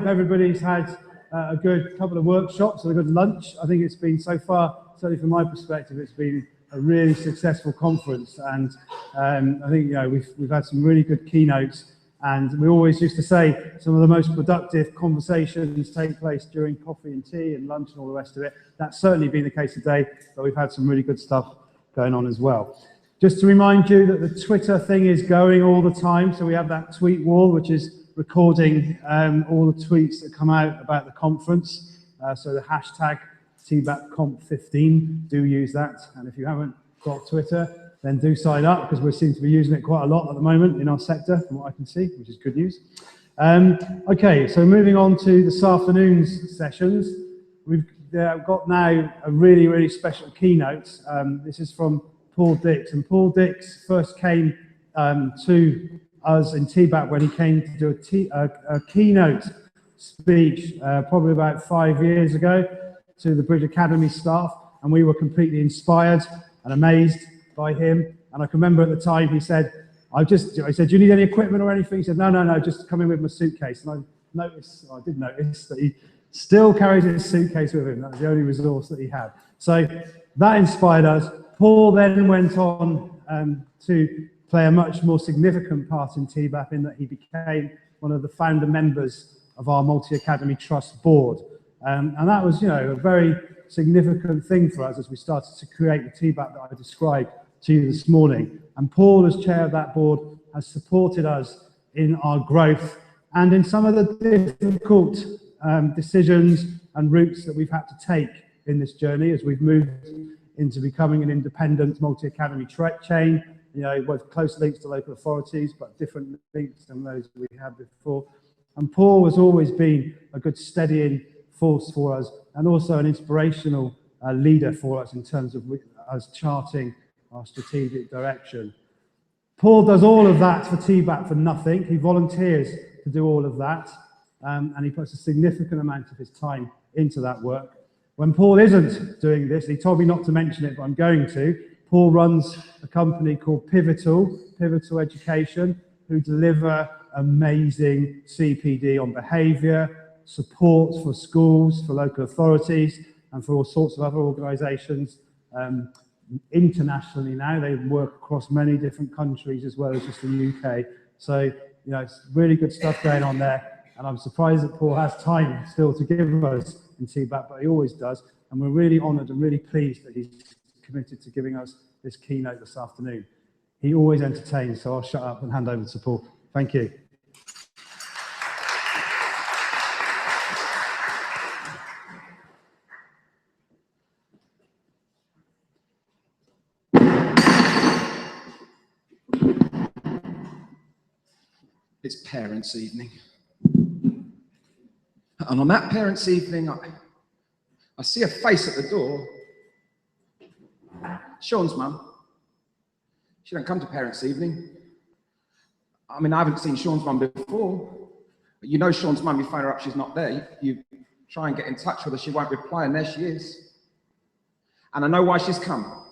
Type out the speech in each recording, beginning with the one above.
everybody's had a good couple of workshops and a good lunch. I think it's been so far, certainly from my perspective, it's been a really successful conference, and I think we've had some really good keynotes. And we always used to say some of the most productive conversations take place during coffee and tea and lunch and all the rest of it. That's certainly been the case today, but we've had some really good stuff going on as well. Just to remind you that the Twitter thing is going all the time. So we have that tweet wall, which is recording all the tweets that come out about the conference. So the hashtag TBAPConf15, do use that. And if you haven't got Twitter, then do sign up, because we seem to be using it quite a lot at the moment in our sector, from what I can see, which is good news. Okay, so moving on to this afternoon's sessions. We've got now a really, really special keynote. This is from Paul Dix, and Paul Dix first came to us in TBAP when he came to do a keynote speech probably about 5 years ago to the British Academy staff, and we were completely inspired and amazed by him. And I can remember at the time he said, I said, do you need any equipment or anything? He said, no, just come in with my suitcase. And I did notice that he still carries his suitcase with him. That was the only resource that he had. So that inspired us. Paul then went on to play a much more significant part in TBAP, in that he became one of the founder members of our Multi-Academy Trust board. And that was, a very significant thing for us as we started to create the TBAP that I described to you this morning. And Paul, as chair of that board, has supported us in our growth and in some of the difficult decisions and routes that we've had to take in this journey as we've moved into becoming an independent multi-academy chain, with close links to local authorities, but different links than those we had before. And Paul has always been a good steadying force for us, and also an inspirational leader for us in terms of us charting our strategic direction. Paul does all of that for TBAP for nothing. He volunteers to do all of that, and he puts a significant amount of his time into that work. When Paul isn't doing this, he told me not to mention it, but I'm going to. Paul runs a company called Pivotal Education, who deliver amazing CPD on behaviour, support for schools, for local authorities, and for all sorts of other organisations. Internationally now, they work across many different countries as well as just the UK. So, it's really good stuff going on there. And I'm surprised that Paul has time still to give us in TBAP, but he always does. And we're really honoured and really pleased that he's committed to giving us this keynote this afternoon. He always entertains, so I'll shut up and hand over to Paul. Thank you. It's parents' evening. And on that parents' evening, I see a face at the door. Sean's mum. She don't come to parents' evening. I mean, I haven't seen Sean's mum before. But Sean's mum, you phone her up, she's not there. You try and get in touch with her, she won't reply, and there she is. And I know why she's come.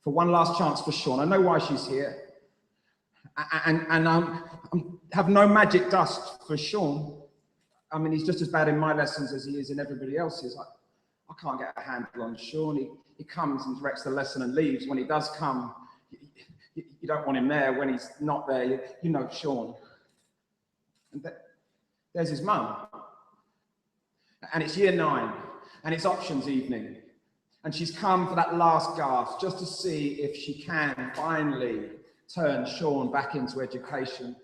For one last chance for Sean. I know why she's here. And I have no magic dust for Sean. I mean, he's just as bad in my lessons as he is in everybody else's. I can't get a handle on Sean. He comes and directs the lesson and leaves. When he does come, you don't want him there. When he's not there, you know Sean. And there's his mum. And it's year 9, and it's options evening. And she's come for that last gasp just to see if she can finally turn Sean back into education.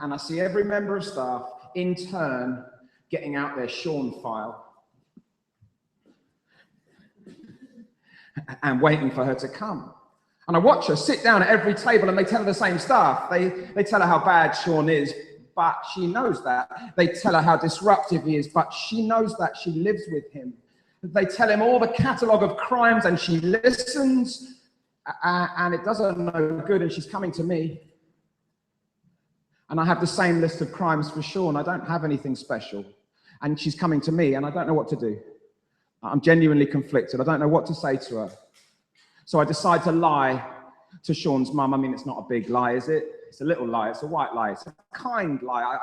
And I see every member of staff in turn getting out their Sean file and waiting for her to come. And I watch her sit down at every table, and they tell her the same stuff. They tell her how bad Sean is, but she knows that. They tell her how disruptive he is, but she knows that. She lives with him. They tell him all the catalogue of crimes, and she listens. And it does her no good, and she's coming to me. And I have the same list of crimes for Sean. I don't have anything special. And she's coming to me, and I don't know what to do. I'm genuinely conflicted. I don't know what to say to her. So I decide to lie to Sean's mum. I mean, it's not a big lie, is it? It's a little lie. It's a white lie. It's a kind lie.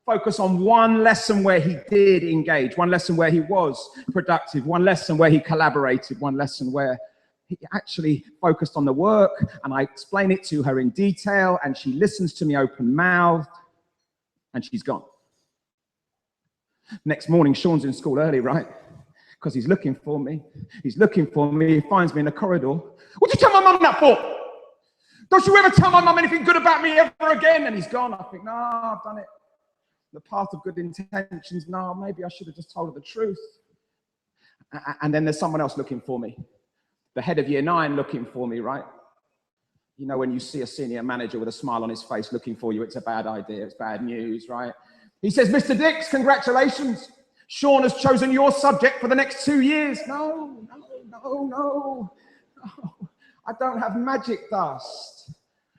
Focus on one lesson where he did engage, one lesson where he was productive, one lesson where he collaborated, one lesson where he actually focused on the work, and I explain it to her in detail, and she listens to me open-mouthed, and she's gone. Next morning, Sean's in school early, right? Because he's looking for me. He's looking for me. He finds me in the corridor. What did you tell my mum that for? Don't you ever tell my mum anything good about me ever again? And he's gone. I think, no, I've done it. The path of good intentions. No, maybe I should have just told her the truth. And then there's someone else looking for me. The head of year 9 looking for me, right? You know, when you see a senior manager with a smile on his face looking for you, it's a bad idea. It's bad news, right? He says, Mr. Dix, congratulations. Sean has chosen your subject for the next 2 years. No. I don't have magic dust.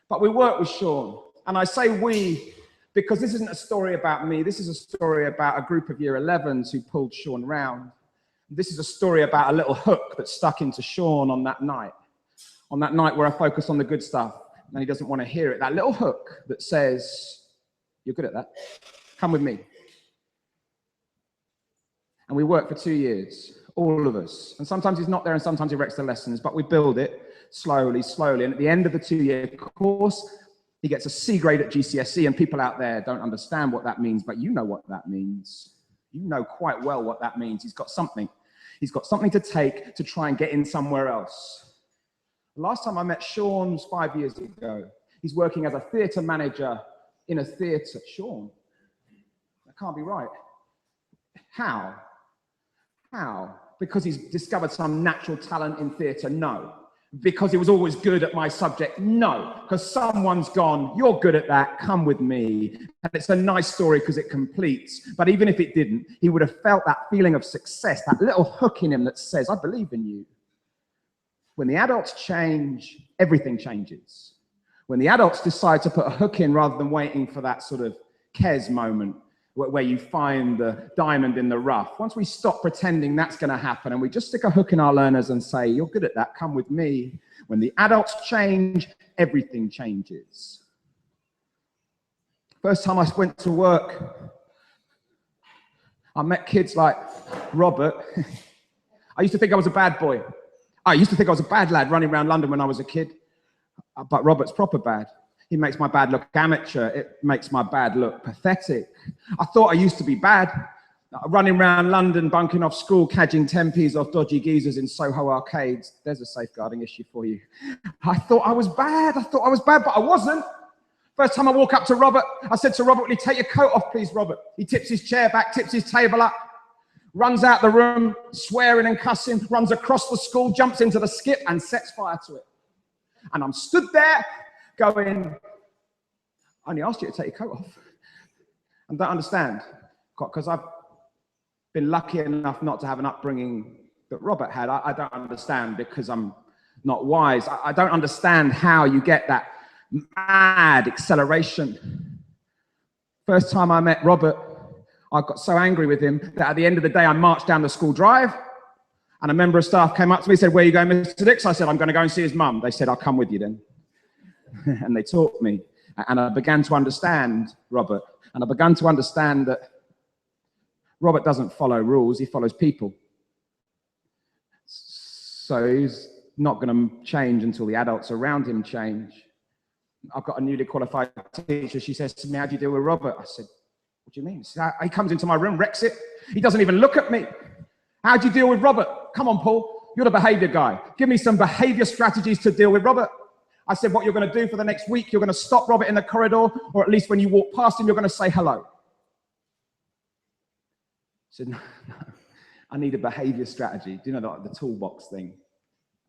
But we work with Sean. And I say we, because this isn't a story about me. This is a story about a group of year 11s who pulled Sean round. This is a story about a little hook that stuck into Sean on that night where I focus on the good stuff and he doesn't want to hear it. That little hook that says, you're good at that. Come with me. And we work for 2 years, all of us. And sometimes he's not there and sometimes he wrecks the lessons, but we build it slowly. And at the end of the 2-year course, he gets a C grade at GCSE, and people out there don't understand what that means, but you know what that means. You know quite well what that means. He's got something. He's got something to take to try and get in somewhere else. The last time I met Sean was 5 years ago. He's working as a theatre manager in a theatre. Sean, that can't be right. How? Because he's discovered some natural talent in theatre? No. Because he was always good at my subject? No. Because someone's gone, you're good at that, come with me. And it's a nice story because it completes. But even if it didn't, he would have felt that feeling of success, that little hook in him that says, I believe in you. When the adults change, everything changes. When the adults decide to put a hook in rather than waiting for that sort of Kes moment, where you find the diamond in the rough. Once we stop pretending that's going to happen and we just stick a hook in our learners and say, you're good at that, come with me. When the adults change, everything changes. First time I went to work, I met kids like Robert. I used to think I was a bad boy. I used to think I was a bad lad running around London when I was a kid. But Robert's proper bad. He makes my bad look amateur. It makes my bad look pathetic. I thought I used to be bad. Running around London, bunking off school, cadging 10p's off dodgy geezers in Soho arcades. There's a safeguarding issue for you. I thought I was bad, but I wasn't. First time I walk up to Robert, I said to Robert, will you take your coat off, please, Robert? He tips his chair back, tips his table up, runs out the room, swearing and cussing, runs across the school, jumps into the skip and sets fire to it. And I'm stood there going, I only asked you to take your coat off. And don't understand, because I've been lucky enough not to have an upbringing that Robert had. I don't understand because I'm not wise. I don't understand how you get that mad acceleration. First time I met Robert, I got so angry with him that at the end of the day, I marched down the school drive and a member of staff came up to me and said, where are you going, Mr. Dix? I said, I'm going to go and see his mum. They said, I'll come with you then. And they taught me. And I began to understand Robert. And I began to understand that Robert doesn't follow rules, he follows people. So he's not going to change until the adults around him change. I've got a newly qualified teacher. She says to me, how do you deal with Robert? I said, what do you mean? He comes into my room, wrecks it. He doesn't even look at me. How do you deal with Robert? Come on, Paul. You're the behavior guy. Give me some behavior strategies to deal with Robert. I said, what you're going to do for the next week, you're going to stop Robert in the corridor, or at least when you walk past him, you're going to say hello. I said, no, I need a behavior strategy. Do you know the toolbox thing?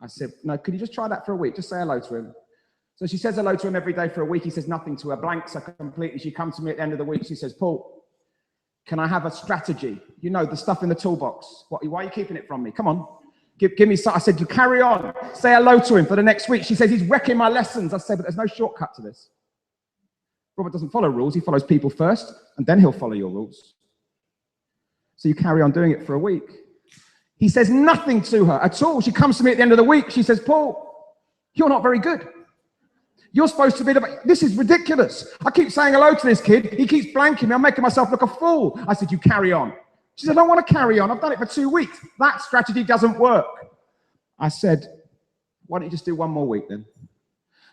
I said, no, could you just try that for a week? Just say hello to him. So she says hello to him every day for a week. He says nothing to her, blanks her completely. She comes to me at the end of the week. She says, Paul, can I have a strategy? You know, the stuff in the toolbox. Why are you keeping it from me? Come on. Give me some. I said, you carry on. Say hello to him for the next week. She says, he's wrecking my lessons. I said, but there's no shortcut to this. Robert doesn't follow rules. He follows people first, and then he'll follow your rules. So you carry on doing it for a week. He says nothing to her at all. She comes to me at the end of the week. She says, Paul, you're not very good. You're supposed to be this is ridiculous. I keep saying hello to this kid. He keeps blanking me. I'm making myself look a fool. I said, you carry on. She said, I don't want to carry on. I've done it for 2 weeks. That strategy doesn't work. I said, why don't you just do 1 more week then?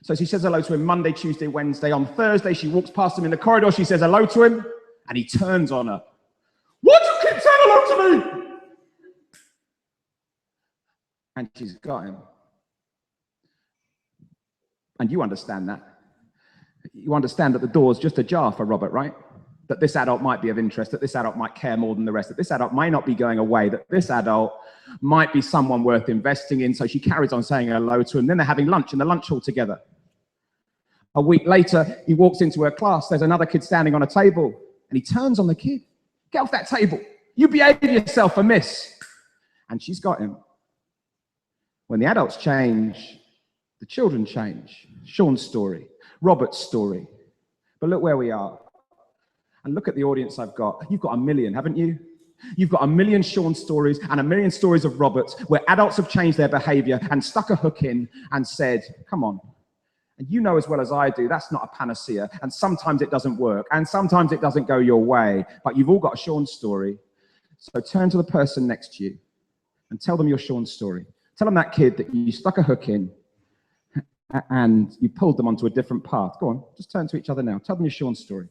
So she says hello to him Monday, Tuesday, Wednesday. On Thursday, she walks past him in the corridor. She says hello to him, and he turns on her. Why do you keep saying hello to me? And she's got him. And you understand that. You understand that the door's just ajar for Robert, right? That this adult might be of interest, that this adult might care more than the rest, that this adult might not be going away, that this adult might be someone worth investing in. So she carries on saying hello to him. Then they're having lunch in the lunch hall together. A week later, he walks into her class. There's another kid standing on a table, and he turns on the kid. Get off that table. You behave yourself, a miss. And she's got him. When the adults change, the children change. Sean's story, Robert's story. But look where we are. And look at the audience I've got. You've got 1 million, haven't you? You've got 1 million Sean stories and 1 million stories of Roberts where adults have changed their behavior and stuck a hook in and said, come on. And you know as well as I do, that's not a panacea. And sometimes it doesn't work. And sometimes it doesn't go your way. But you've all got a Sean story. So turn to the person next to you and tell them your Sean story. Tell them that kid that you stuck a hook in and you pulled them onto a different path. Go on, just turn to each other now. Tell them your Sean story.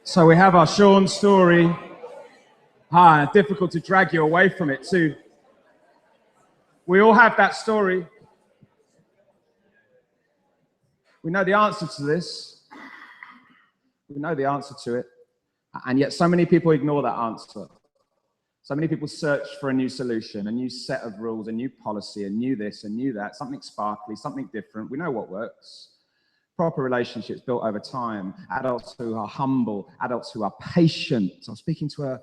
So we have our Sean story. Difficult to drag you away from it too. We all have that story. We know the answer to this. We know the answer to it. And yet so many people ignore that answer. So many people search for a new solution, a new set of rules, a new policy, a new this, a new that, something sparkly, something different. We know what works. Proper relationships built over time, adults who are humble, adults who are patient. I was speaking to a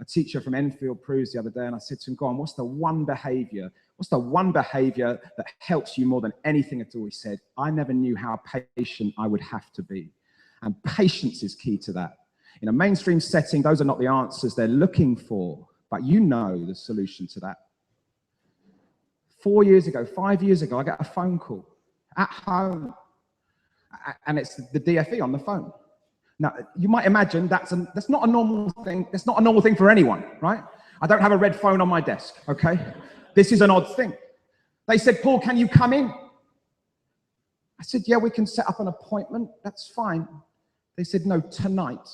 teacher from Enfield Proves the other day, and I said to him, go on, what's the one behavior? What's the one behavior that helps you more than anything at all? He said, I never knew how patient I would have to be. And patience is key to that. In a mainstream setting, those are not the answers they're looking for, but you know the solution to that. 4 years ago, 5 years ago, I got a phone call at home. And it's the DFE on the phone. Now, you might imagine that's not a normal thing. That's not a normal thing for anyone, right? I don't have a red phone on my desk, okay? This is an odd thing. They said, Paul, can you come in? I said, yeah, we can set up an appointment. That's fine. They said, no, tonight.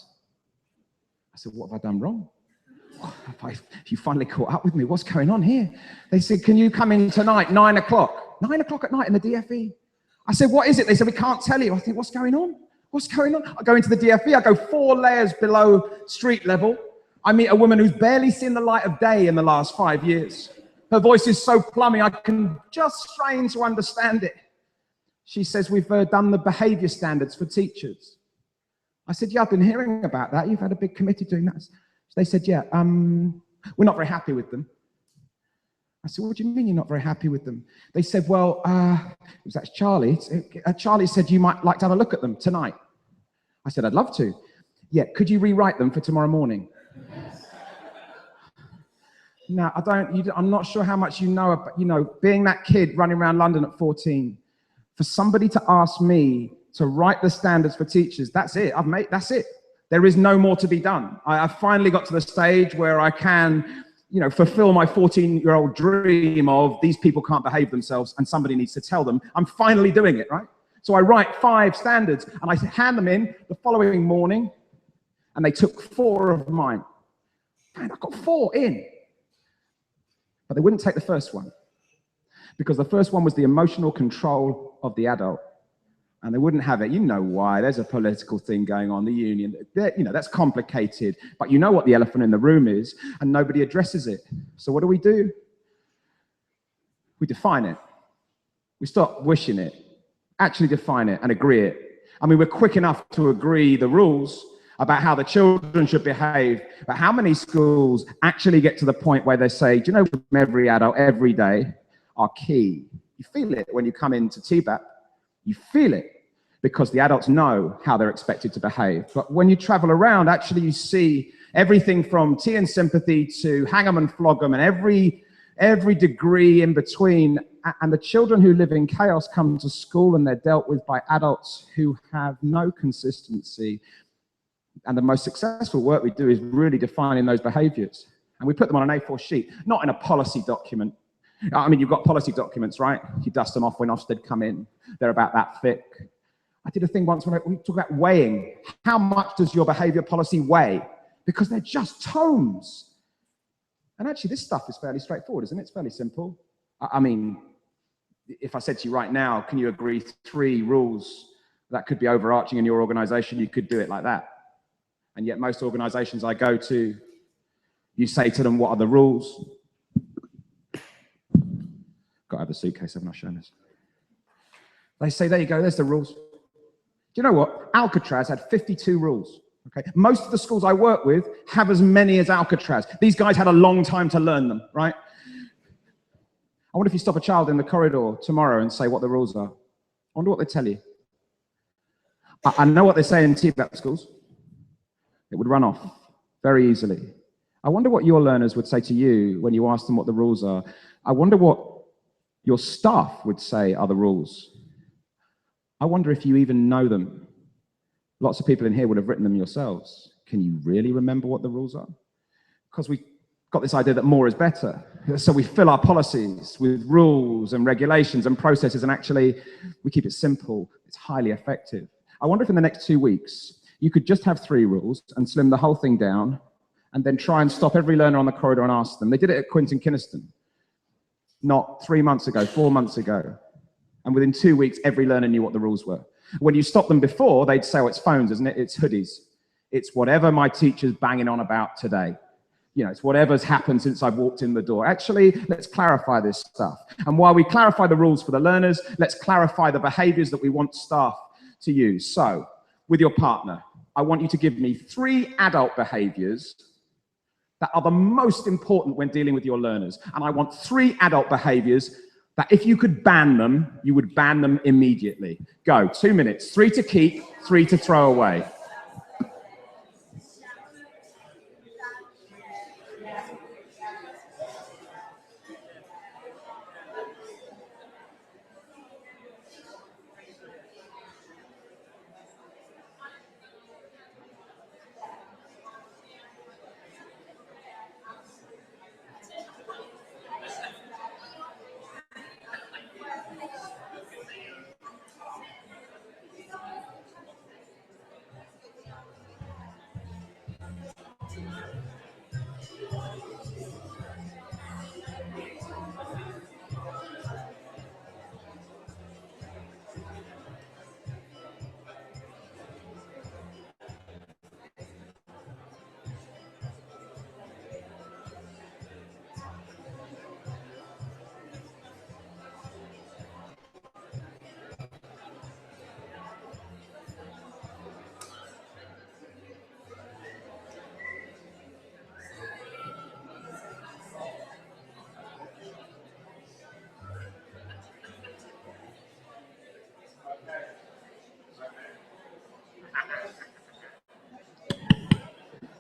I said, what have I done wrong? Have you finally caught up with me? What's going on here? They said, can you come in tonight, 9 o'clock? 9 o'clock at night in the DFE. I said, what is it? They said, we can't tell you. I think, what's going on? What's going on? I go into the DFE. I go 4 layers below street level. I meet a woman who's barely seen the light of day in the last 5 years. Her voice is so plummy, I can just strain to understand it. She says, we've done the behavior standards for teachers. I said, yeah, I've been hearing about that. You've had a big committee doing that. They said, yeah, we're not very happy with them. I said, what do you mean you're not very happy with them? They said, well, it was actually Charlie. Charlie said you might like to have a look at them tonight. I said, I'd love to. Yeah, could you rewrite them for tomorrow morning? Now, I'm not sure how much you know about, being that kid running around London at 14, for somebody to ask me to write the standards for teachers, that's it. That's it. There is no more to be done. I finally got to the stage where I can, fulfill my 14-year-old dream of these people can't behave themselves and somebody needs to tell them. I'm finally doing it, right? So I write 5 standards and I hand them in the following morning and they took 4 of mine. Man, I got 4 in. But they wouldn't take the first one because the first one was the emotional control of the adult. And they wouldn't have it. You know why? There's a political thing going on, the union. That's complicated. But you know what the elephant in the room is, and nobody addresses it. So what do? We define it. We stop wishing it. Actually define it and agree it. I mean, we're quick enough to agree the rules about how the children should behave, but how many schools actually get to the point where they say, do you know, from every adult, every day, are key. You feel it when you come into TBAP. You feel it because the adults know how they're expected to behave. But when you travel around, actually you see everything from tea and sympathy to hang 'em and flog 'em and every degree in between. And the children who live in chaos come to school and they're dealt with by adults who have no consistency. And the most successful work we do is really defining those behaviors. And we put them on an A4 sheet, not in a policy document. I mean, you've got policy documents, right? You dust them off when Ofsted come in. They're about that thick. I did a thing once when we talk about weighing. How much does your behavior policy weigh? Because they're just tomes. And actually, this stuff is fairly straightforward, isn't it? It's fairly simple. I mean, if I said to you right now, can you agree 3 rules that could be overarching in your organization? You could do it like that. And yet most organizations I go to, you say to them, what are the rules? Got to have a suitcase, haven't I shown this? They say, there you go, there's the rules. Do you know what? Alcatraz had 52 rules. Okay? Most of the schools I work with have as many as Alcatraz. These guys had a long time to learn them, right? I wonder if you stop a child in the corridor tomorrow and say what the rules are. I wonder what they tell you. I know what they say in TBAP schools. It would run off very easily. I wonder what your learners would say to you when you ask them what the rules are. I wonder what your staff would say are the rules. I wonder if you even know them. Lots of people in here would have written them yourselves. Can you really remember what the rules are? Because we've got this idea that more is better. So we fill our policies with rules and regulations and processes, and actually we keep it simple. It's highly effective. I wonder if in the next 2 weeks, you could just have 3 rules and slim the whole thing down and then try and stop every learner on the corridor and ask them. They did it at Quinton Kynaston, not 3 months ago, 4 months ago. And within 2 weeks, every learner knew what the rules were. When you stopped them before, they'd say, oh, it's phones, isn't it? It's hoodies. It's whatever my teacher's banging on about today. It's whatever's happened since I've walked in the door. Actually, let's clarify this stuff. And while we clarify the rules for the learners, let's clarify the behaviors that we want staff to use. So, with your partner, I want you to give me 3 adult behaviors that are the most important when dealing with your learners. And I want 3 adult behaviors that if you could ban them, you would ban them immediately. Go, 2 minutes. 3 to keep, 3 to throw away.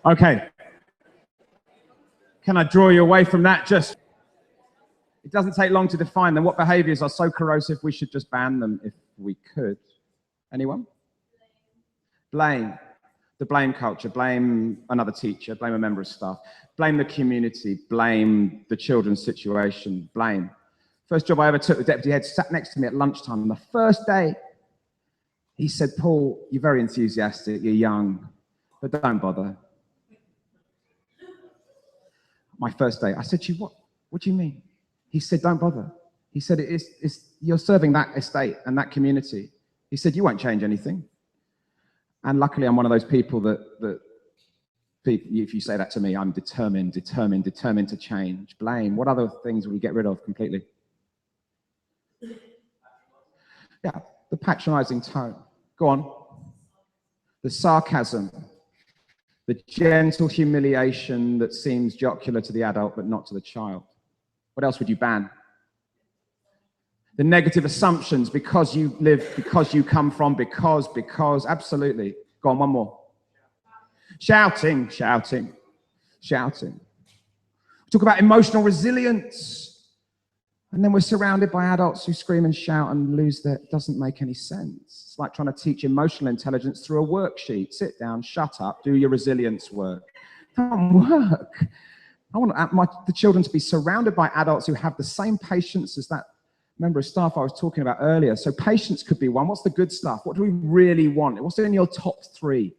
Okay. Can I draw you away from that? Just, it doesn't take long to define them. What behaviors are so corrosive we should just ban them if we could? Anyone? Blame. The blame culture. Blame another teacher. Blame a member of staff. Blame the community. Blame the children's situation. Blame. First job I ever took, the deputy head sat next to me at lunchtime. On the first day, he said, Paul, you're very enthusiastic, you're young, but don't bother. My first day, I said to you, what do you mean? He said, don't bother. He said, you're serving that estate and that community. He said, you won't change anything. And luckily, I'm one of those people that if you say that to me, I'm determined to change. Blame. What other things will we get rid of completely? Yeah, the patronizing tone. Go on. The sarcasm. The gentle humiliation that seems jocular to the adult but not to the child. What else would you ban? The negative assumptions, because you live, because you come from, because, absolutely. Go on, one more. Shouting. Talk about emotional resilience. And then we're surrounded by adults who scream and shout and lose their, it doesn't make any sense. It's like trying to teach emotional intelligence through a worksheet. Sit down, shut up, do your resilience work. It doesn't work. I want the children to be surrounded by adults who have the same patience as that member of staff I was talking about earlier. So patience could be one. What's the good stuff? What do we really want? What's in your top 3?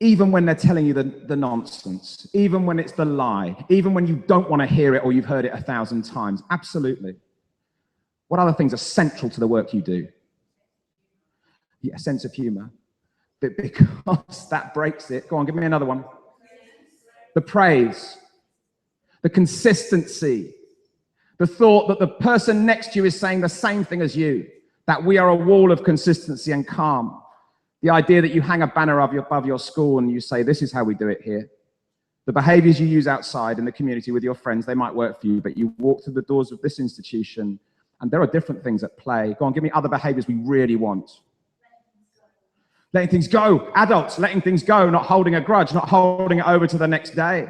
Even when they're telling you the nonsense, even when it's the lie, even when you don't want to hear it or you've heard it 1,000 times. Absolutely. What other things are central to the work you do? Yeah, sense of humor. But because that breaks it, go on, give me another one. The praise, the consistency, the thought that the person next to you is saying the same thing as you, that we are a wall of consistency and calm. The idea that you hang a banner above your school and you say, this is how we do it here. The behaviors you use outside in the community with your friends, they might work for you, but you walk through the doors of this institution and there are different things at play. Go on, give me other behaviors we really want. Letting things go. Adults, letting things go, not holding a grudge, not holding it over to the next day.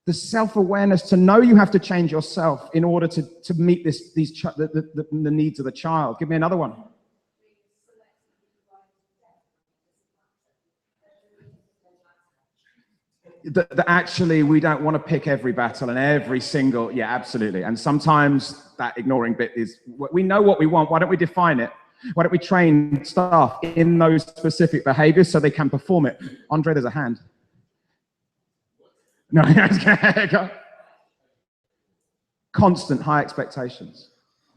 The self-awareness to know you have to change yourself in order to meet the needs of the child. Give me another one. That actually we don't want to pick every battle and every single, yeah, absolutely. And sometimes that ignoring bit is, we know what we want, why don't we define it? Why don't we train staff in those specific behaviors so they can perform it? Andre, there's a hand. No, constant high expectations.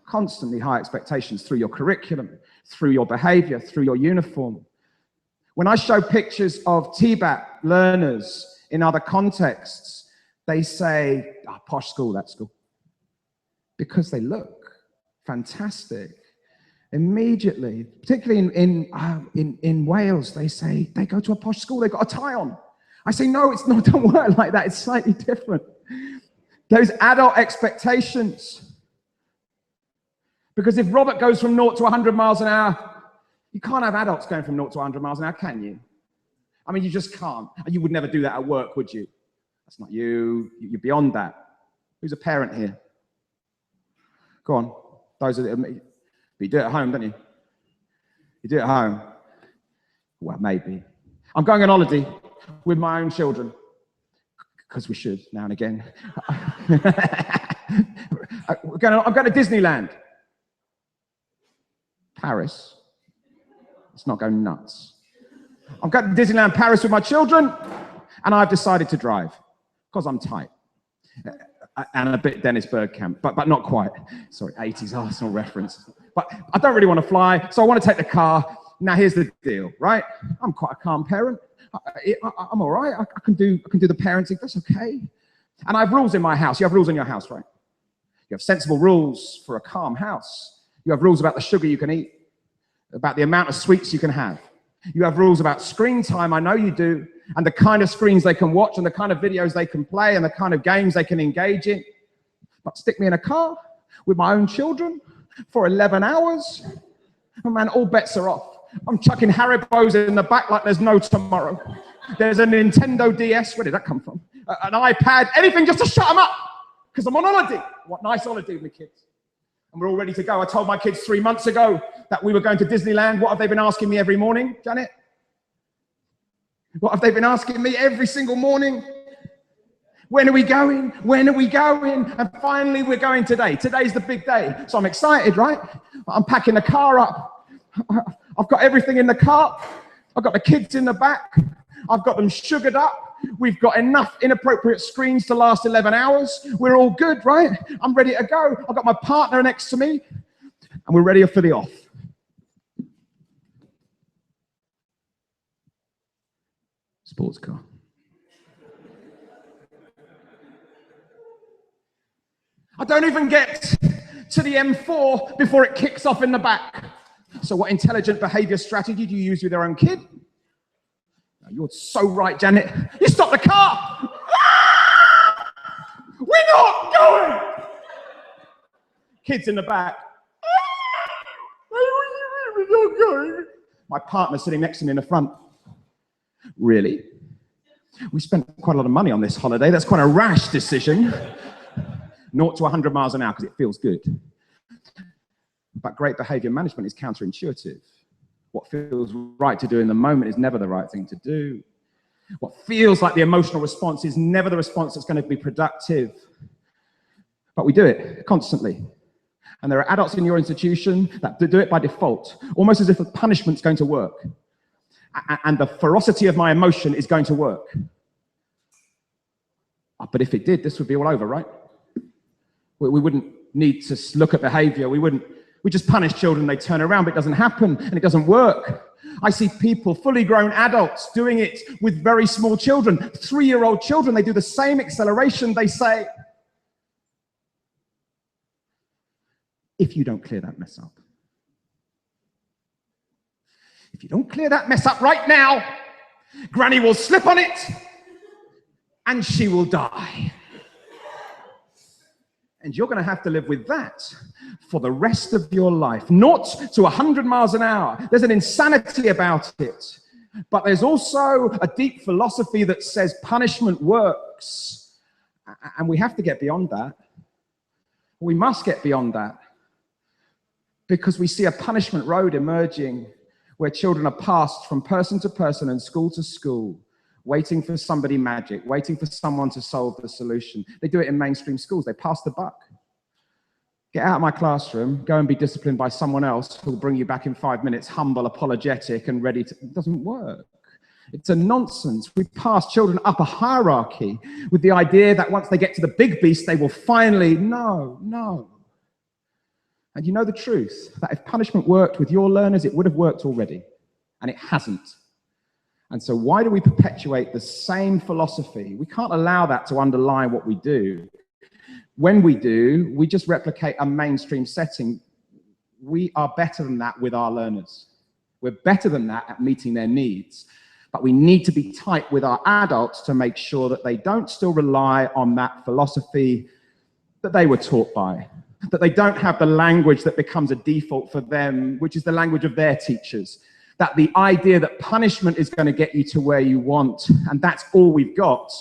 Constantly high expectations through your curriculum, through your behavior, through your uniform. When I show pictures of TBAP learners in other contexts, they say, oh, posh school, that school. Because they look fantastic. Immediately, particularly in Wales, they say, they go to a posh school, they've got a tie on. I say, no, it's not, don't work like that, it's slightly different. Those adult expectations. Because if Robert goes from 0 to 100 miles an hour, you can't have adults going from 0 to 100 miles an hour, can you? I mean, you just can't. And you would never do that at work, would you? That's not you. You're beyond that. Who's a parent here? Go on. Those are the, you do it at home, don't you? You do it at home. Well, maybe. I'm going on holiday with my own children, because we should now and again. I'm going to Disneyland. Paris. Let's not go nuts. I'm going to Disneyland Paris with my children, and I've decided to drive, because I'm tight. And a bit Dennis Bergkamp, but not quite. Sorry, 80s Arsenal reference. But I don't really want to fly, so I want to take the car. Now here's the deal, right? I'm quite a calm parent. I'm all right. I can do the parenting. That's okay. And I have rules in my house. You have rules in your house, right? You have sensible rules for a calm house. You have rules about the sugar you can eat, about the amount of sweets you can have. You have rules about screen time, I know you do, and the kind of screens they can watch and the kind of videos they can play and the kind of games they can engage in. But stick me in a car with my own children for 11 hours? Oh man, all bets are off. I'm chucking Haribos in the back like there's no tomorrow. There's a Nintendo DS, where did that come from? An iPad, anything just to shut them up, because I'm on holiday. What nice holiday with my kids. And we're all ready to go. I told my kids 3 months ago that we were going to Disneyland. What have they been asking me every morning, Janet? What have they been asking me every single morning? When are we going? When are we going? And finally, we're going today. Today's the big day. So I'm excited, right? I'm packing the car up. I've got everything in the car. I've got the kids in the back. I've got them sugared up. We've got enough inappropriate screens to last 11 hours. We're all good, right? I'm ready to go. I've got my partner next to me, and we're ready for the off. Sports car. I don't even get to the M4 before it kicks off in the back. So what intelligent behavior strategy do you use with your own kid? You're so right, Janet. You stop the car. We're not going. Kids in the back. We're not going. My partner sitting next to me in the front. Really? We spent quite a lot of money on this holiday. That's quite a rash decision. 0 to 100 miles an hour because it feels good. But great behavior management is counterintuitive. What feels right to do in the moment is never the right thing to do. What feels like the emotional response is never the response that's going to be productive. But we do it constantly. And there are adults in your institution that do it by default, almost as if a punishment's going to work. And the ferocity of my emotion is going to work. But if it did, this would be all over, right? We wouldn't need to look at behavior. We just punish children, they turn around, but it doesn't happen and it doesn't work. I see people, fully grown adults, doing it with very small children, 3-year-old children. They do the same acceleration. They say, if you don't clear that mess up, if you don't clear that mess up right now, Granny will slip on it and she will die. And you're going to have to live with that for the rest of your life. 0 to 100 miles an hour. There's an insanity about it. But there's also a deep philosophy that says punishment works. And we have to get beyond that. We must get beyond that. Because we see a punishment road emerging where children are passed from person to person and school to school, waiting for somebody magic, waiting for someone to solve the solution. They do it in mainstream schools. They pass the buck. Get out of my classroom, go and be disciplined by someone else who'll bring you back in 5 minutes, humble, apologetic, and ready to... It doesn't work. It's a nonsense. We pass children up a hierarchy with the idea that once they get to the big beast, they will finally... No. And you know the truth, that if punishment worked with your learners, it would have worked already. And it hasn't. And so why do we perpetuate the same philosophy? We can't allow that to underlie what we do. When we do, we just replicate a mainstream setting. We are better than that with our learners. We're better than that at meeting their needs. But we need to be tight with our adults to make sure that they don't still rely on that philosophy that they were taught by, that they don't have the language that becomes a default for them, which is the language of their teachers. That the idea that punishment is going to get you to where you want, and that's all we've got,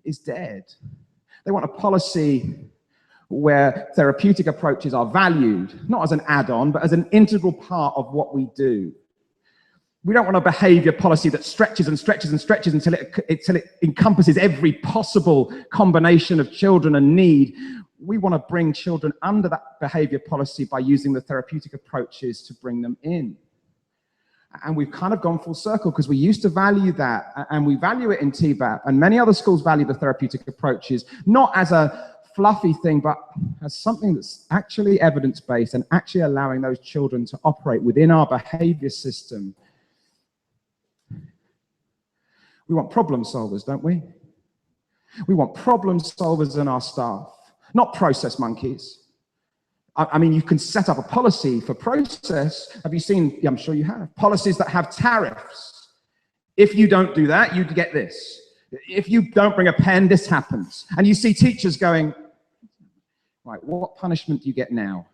is dead. They want a policy where therapeutic approaches are valued, not as an add-on, but as an integral part of what we do. We don't want a behavior policy that stretches and stretches and stretches until it encompasses every possible combination of children and need. We want to bring children under that behavior policy by using the therapeutic approaches to bring them in. And we've kind of gone full circle because we used to value that, and we value it in TBAP, and many other schools value the therapeutic approaches, not as a fluffy thing, but as something that's actually evidence-based and actually allowing those children to operate within our behavior system. We want problem solvers, don't we? We want problem solvers in our staff, not process monkeys. I mean, you can set up a policy for process. Have you seen, I'm sure you have, policies that have tariffs. If you don't do that, you get this. If you don't bring a pen, this happens. And you see teachers going, right, what punishment do you get now?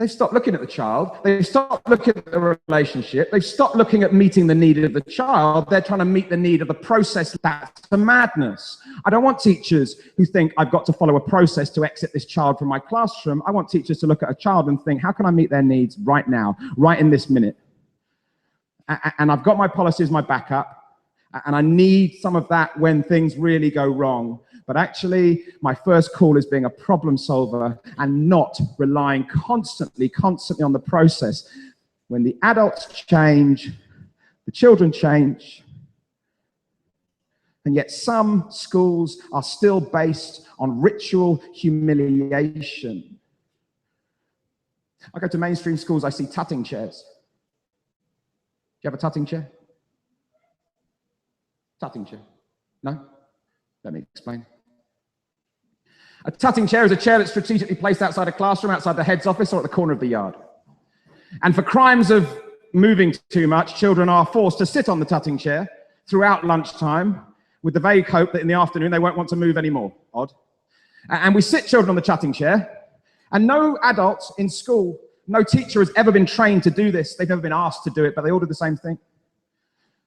They've stopped looking at the child. They've stopped looking at the relationship. They've stopped looking at meeting the need of the child. They're trying to meet the need of the process. That's a madness. I don't want teachers who think I've got to follow a process to exit this child from my classroom. I want teachers to look at a child and think, how can I meet their needs right now, right in this minute? And I've got my policy as my backup. And I need some of that when things really go wrong. But actually, my first call is being a problem solver and not relying constantly on the process. When the adults change, the children change. And yet some schools are still based on ritual humiliation. I go to mainstream schools, I see tutting chairs. Do you have a tutting chair? Tutting chair? No? Let me explain. A tutting chair is a chair that's strategically placed outside a classroom, outside the head's office, or at the corner of the yard. And for crimes of moving too much, children are forced to sit on the tutting chair throughout lunchtime with the vague hope that in the afternoon they won't want to move anymore. Odd. And we sit children on the tutting chair, and no adult in school, no teacher has ever been trained to do this. They've never been asked to do it, but they all do the same thing.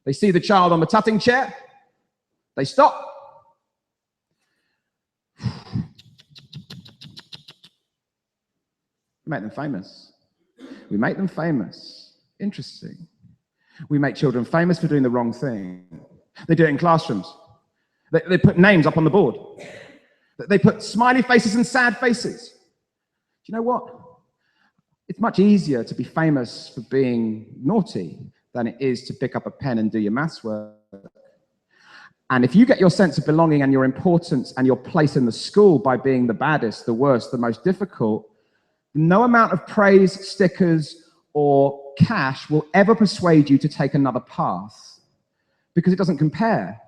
They see the child on the tutting chair, they stop. We make them famous. We make them famous. Interesting. We make children famous for doing the wrong thing. They do it in classrooms. They put names up on the board. They put smiley faces and sad faces. Do you know what? It's much easier to be famous for being naughty than it is to pick up a pen and do your maths work. And if you get your sense of belonging and your importance and your place in the school by being the baddest, the worst, the most difficult, no amount of praise, stickers, or cash will ever persuade you to take another path because it doesn't compare.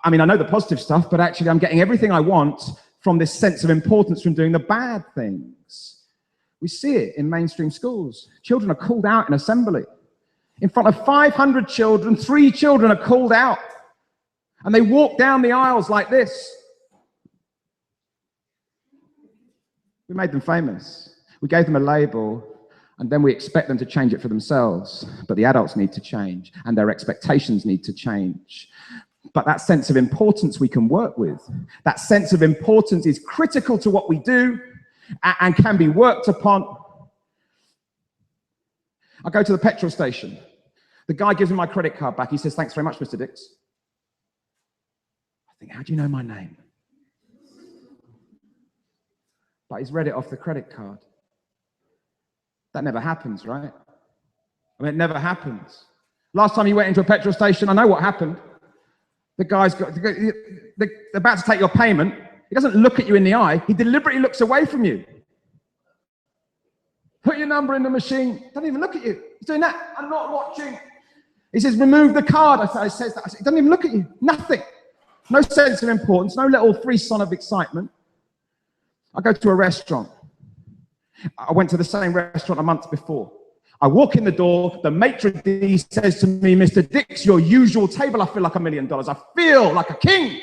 I mean, I know the positive stuff, but actually I'm getting everything I want from this sense of importance from doing the bad things. We see it in mainstream schools. Children are called out in assembly. In front of 500 children, 3 children are called out. And they walk down the aisles like this. We made them famous. We gave them a label, and then we expect them to change it for themselves. But the adults need to change, and their expectations need to change. But that sense of importance we can work with. That sense of importance is critical to what we do and can be worked upon. I go to the petrol station. The guy gives me my credit card back. He says, "Thanks very much, Mr. Dix." I think, how do you know my name? But he's read it off the credit card. That never happens, right? I mean, it never happens. Last time you went into a petrol station, I know what happened. The guy's got, they're about to take your payment. He doesn't look at you in the eye. He deliberately looks away from you. Put your number in the machine. Doesn't even look at you. He's doing that. I'm not watching. He says, remove the card. I says that. He doesn't even look at you. Nothing. No sense of importance. No little frisson of excitement. I go to a restaurant. I went to the same restaurant a month before. I walk in the door, the maitre d' says to me, "Mr. Dix, your usual table." I feel like $1 million. I feel like a king.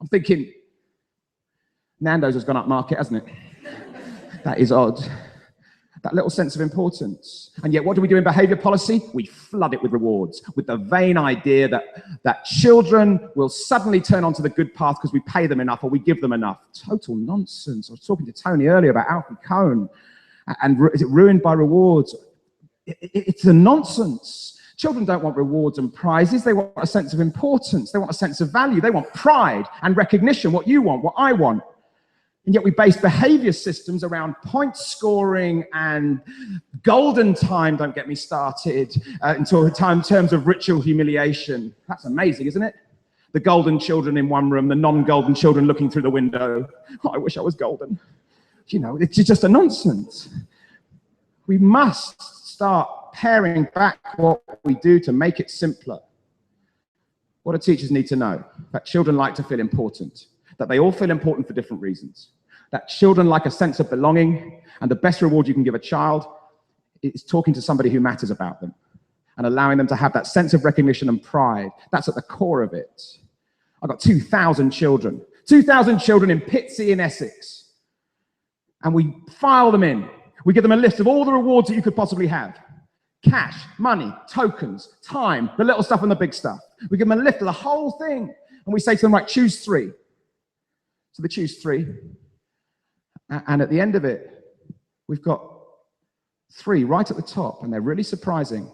I'm thinking, Nando's has gone up market, hasn't it? That is odd. That little sense of importance. And yet, what do we do in behavior policy? We flood it with rewards, with the vain idea that children will suddenly turn onto the good path because we pay them enough or we give them enough. Total nonsense. I was talking to Tony earlier about Alfie Kohn. And is it ruined by rewards? It's a nonsense. Children don't want rewards and prizes. They want a sense of importance. They want a sense of value. They want pride and recognition, what you want, what I want. And yet we base behavior systems around point scoring and golden time, don't get me started, in terms of ritual humiliation. That's amazing, isn't it? The golden children in one room, the non-golden children looking through the window. Oh, I wish I was golden. You know, it's just a nonsense. We must start paring back what we do to make it simpler. What do teachers need to know? That children like to feel important, that they all feel important for different reasons, that children like a sense of belonging, and the best reward you can give a child is talking to somebody who matters about them and allowing them to have that sense of recognition and pride. That's at the core of it. I've got 2,000 children in Pitsea in Essex. And we file them in. We give them a list of all the rewards that you could possibly have. Cash, money, tokens, time, the little stuff and the big stuff. We give them a list of the whole thing. And we say to them, right, choose 3. So they choose 3. And at the end of it, we've got 3 right at the top, and they're really surprising.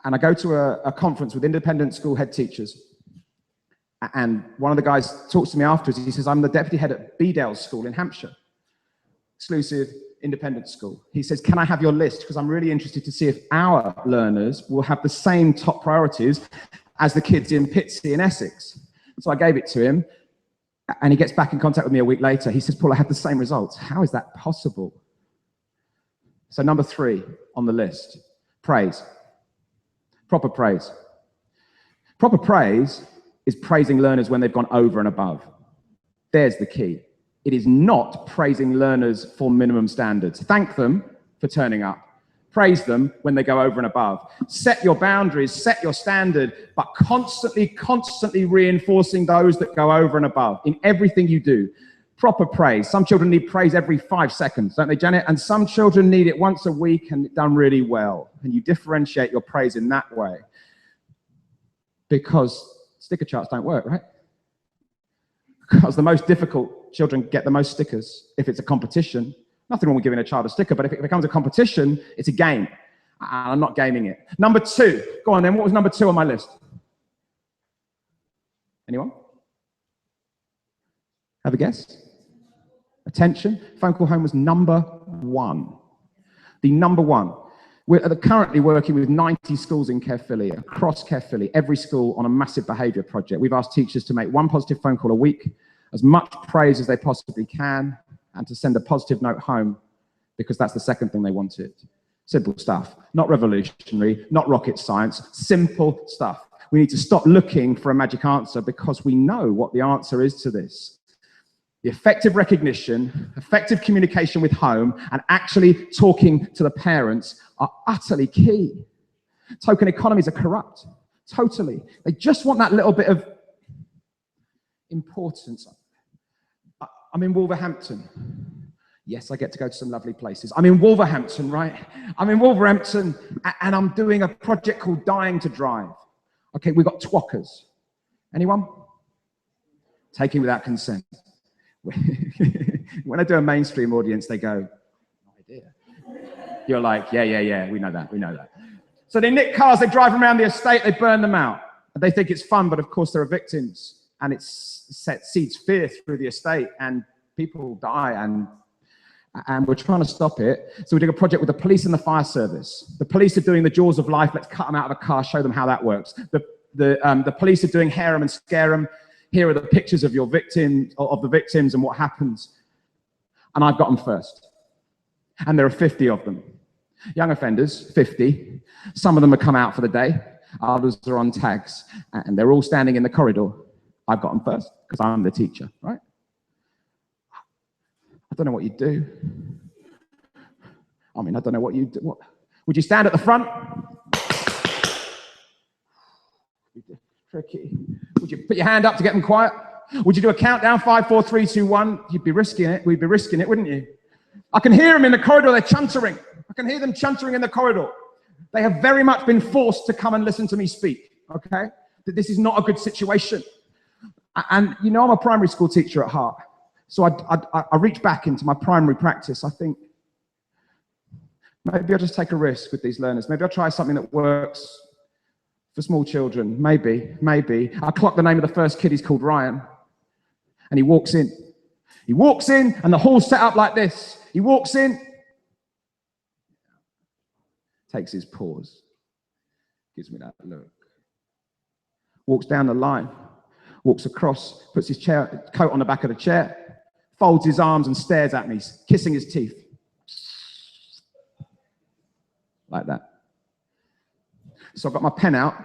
And I go to a conference with independent school head teachers. And one of the guys talks to me afterwards. He says, I'm the deputy head at Bedales School in Hampshire. Exclusive independent school. He says, can I have your list? Because I'm really interested to see if our learners will have the same top priorities as the kids in PTSA in Essex. So I gave it to him, and he gets back in contact with me a week later. He says, Paul, I had the same results. How is that possible? So number 3 on the list, praise. Proper praise. Proper praise is praising learners when they've gone over and above. There's the key. It is not praising learners for minimum standards. Thank them for turning up. Praise them when they go over and above. Set your boundaries, set your standard, but constantly reinforcing those that go over and above in everything you do. Proper praise. Some children need praise every 5 seconds, don't they, Janet? And some children need it once a week and done really well. And you differentiate your praise in that way. Because sticker charts don't work, right? Because the most difficult children get the most stickers. If it's a competition, nothing wrong with giving a child a sticker, but if it becomes a competition, it's a game. I'm not gaming it. Number 2. Go on then, what was number 2 on my list? Anyone? Have a guess? Attention. Phone call home was number 1. The number 1. We're currently working with 90 schools in Caerphilly, across Caerphilly, every school on a massive behaviour project. We've asked teachers to make 1 positive phone call a week, as much praise as they possibly can, and to send a positive note home, because that's the second thing they wanted. Simple stuff. Not revolutionary, not rocket science, simple stuff. We need to stop looking for a magic answer, because we know what the answer is to this. The effective recognition, effective communication with home, and actually talking to the parents are utterly key. Token economies are corrupt, totally. They just want that little bit of importance. I'm in Wolverhampton. Yes, I get to go to some lovely places. I'm in Wolverhampton, right? I'm in Wolverhampton, and I'm doing a project called Dying to Drive. Okay, we've got twockers. Anyone? Taking without consent. When I do a mainstream audience, they go, no idea. You're like, yeah, we know that. So they nick cars, they drive around the estate, they burn them out. And they think it's fun, but of course there are victims, and it seeds fear through the estate, and people die, and we're trying to stop it. So we're doing a project with the police and the fire service. The police are doing the jaws of life. Let's cut them out of a car, show them how that works. The police are doing hair them and scare them. Here are the pictures of the victims and what happens. And I've got them first. And there are 50 of them. Young offenders, 50. Some of them have come out for the day. Others are on tags. And they're all standing in the corridor. I've got them first because I'm the teacher, right? I don't know what you'd do. I don't know what you'd do. What? Would you stand at the front? Tricky. Would you put your hand up to get them quiet? Would you do a countdown, 5, 4, 3, 2, 1? You'd be risking it. We'd be risking it, wouldn't you? I can hear them in the corridor. They're chuntering. I can hear them chuntering in the corridor. They have very much been forced to come and listen to me speak, okay? That this is not a good situation. And, you know, I'm a primary school teacher at heart. So I reach back into my primary practice. I think, maybe I'll just take a risk with these learners. Maybe I'll try something that works for small children. Maybe. I clock the name of the first kid. He's called Ryan. And he walks in. He walks in, and the hall's set up like this. He walks in, takes his pause, gives me that look. Walks down the line, walks across, puts his coat on the back of the chair, folds his arms and stares at me, kissing his teeth. Like that. So I got my pen out.